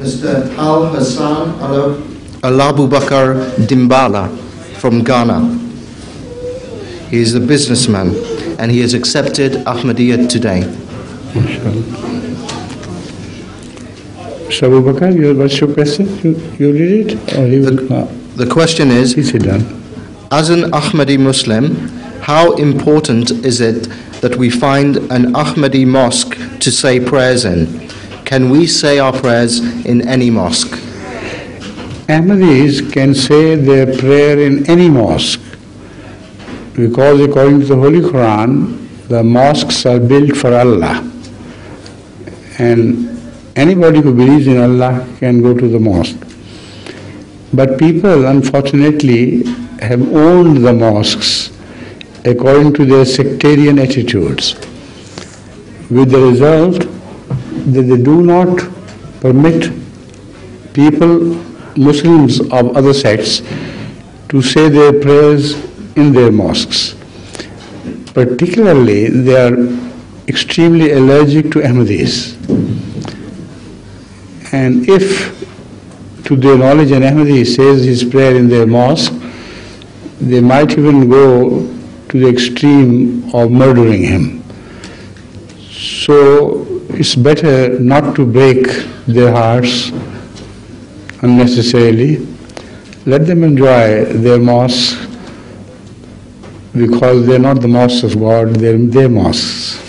Mr. Al Hassan Alabubakar Dimbala from Ghana. He is a businessman and he has accepted Ahmadiyya today. Mr. Abu Bakr, what's your question? You read it? Or the question is, please sit down. As an Ahmadi Muslim, how important is it that we find an Ahmadi mosque to say prayers in? Can we say our prayers in any mosque? Ahmadis can say their prayer in any mosque, because according to the Holy Quran, the mosques are built for Allah, and anybody who believes in Allah can go to the mosque. But people, unfortunately, have owned the mosques according to their sectarian attitudes, with the result that they do not permit people, Muslims of other sects, to say their prayers in their mosques. Particularly, they are extremely allergic to Ahmadis. And if, to their knowledge, an Ahmadi says his prayer in their mosque, they might even go to the extreme of murdering him. So it's better not to break their hearts unnecessarily. Let them enjoy their mosque, because they're not the mosques of God, they're their mosques.